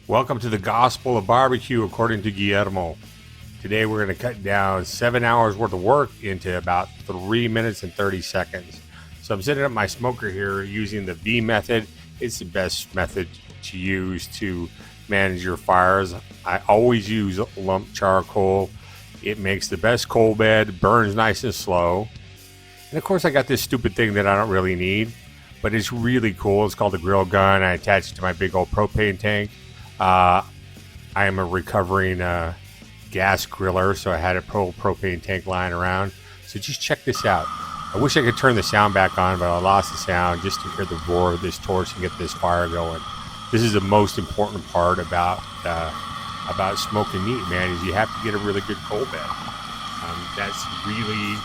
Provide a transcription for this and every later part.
Welcome to the Gospel of Barbecue according to Guillermo. Today we're going to cut down 7 hours worth of work into about 3 minutes and 30 seconds. So I'm setting up my smoker here using the V method. It's the best method to use to manage your fires. I always use lump charcoal. It makes the best coal bed, burns nice and slow. And of course I got this stupid thing that I don't really need, but it's really cool. It's called a grill gun. I attach it to my big old propane tank. I am a recovering gas griller, so I had a propane tank lying around. So just check this out. I wish I could turn the sound back on, but I lost the sound just to hear the roar of this torch and get this fire going. This is the most important part about smoking meat, man, is you have to get a really good coal bed. That's really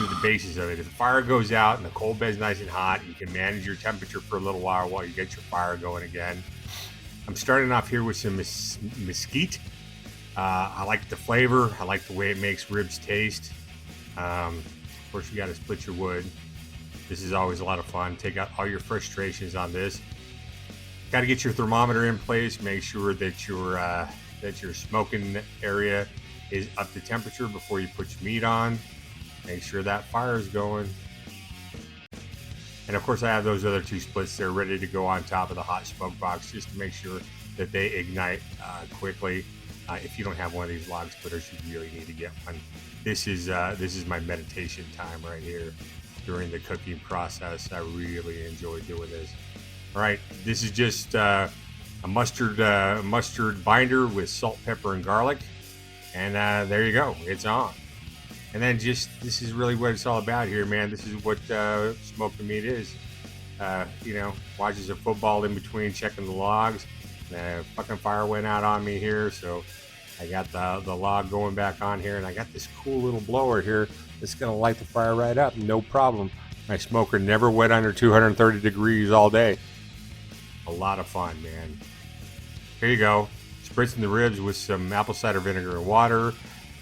the basis of it. If the fire goes out and the coal bed's nice and hot, you can manage your temperature for a little while you get your fire going again. I'm starting off here with some mesquite. I like the flavor. I like the way it makes ribs taste. Of course, you got to split your wood. This is always a lot of fun. Take out all your frustrations on this. Got to get your thermometer in place. Make sure that your smoking area is up to temperature before you put your meat on. Make sure that fire is going. And of course I have those other two splits there ready to go on top of the hot smoke box just to make sure that they ignite quickly. If you don't have one of these log splitters, you really need to get one. This is my meditation time right here during the cooking process. I really enjoy doing this. All right, this is just a mustard binder with salt, pepper, and garlic. And there you go, it's on. And then this is really what it's all about here, man. This is what smoking meat is. Watching some football in between, checking the logs. The fucking fire went out on me here, so I got the log going back on here, and I got this cool little blower here that's gonna light the fire right up, no problem. My smoker never went under 230 degrees all day. A lot of fun, man. Here you go. Spritzing the ribs with some apple cider vinegar and water.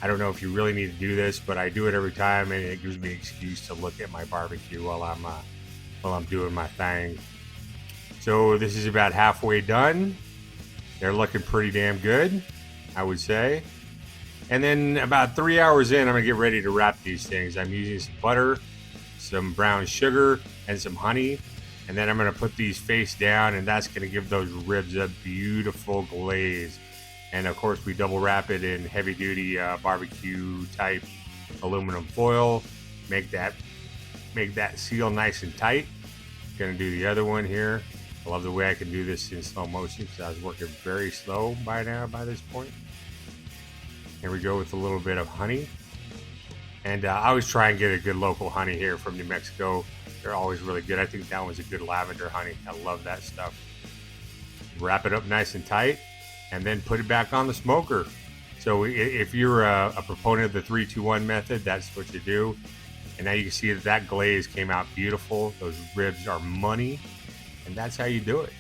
I don't know if you really need to do this, but I do it every time, and it gives me an excuse to look at my barbecue while I'm doing my thing. So this is about halfway done. They're looking pretty damn good, I would say. And then about 3 hours in, I'm gonna get ready to wrap these things. I'm using some butter, some brown sugar, and some honey. And then I'm gonna put these face down, and that's gonna give those ribs a beautiful glaze. And of course, we double wrap it in heavy duty barbecue type aluminum foil. Make that seal nice and tight. Gonna do the other one here. I love the way I can do this in slow motion because I was working very slow by this point. Here we go with a little bit of honey. And I always try and get a good local honey here from New Mexico. They're always really good. I think that one's a good lavender honey. I love that stuff. Wrap it up nice and tight, and then put it back on the smoker. So if you're a proponent of the 3-2-1 method, that's what you do. And now you can see that glaze came out beautiful. Those ribs are money, and that's how you do it.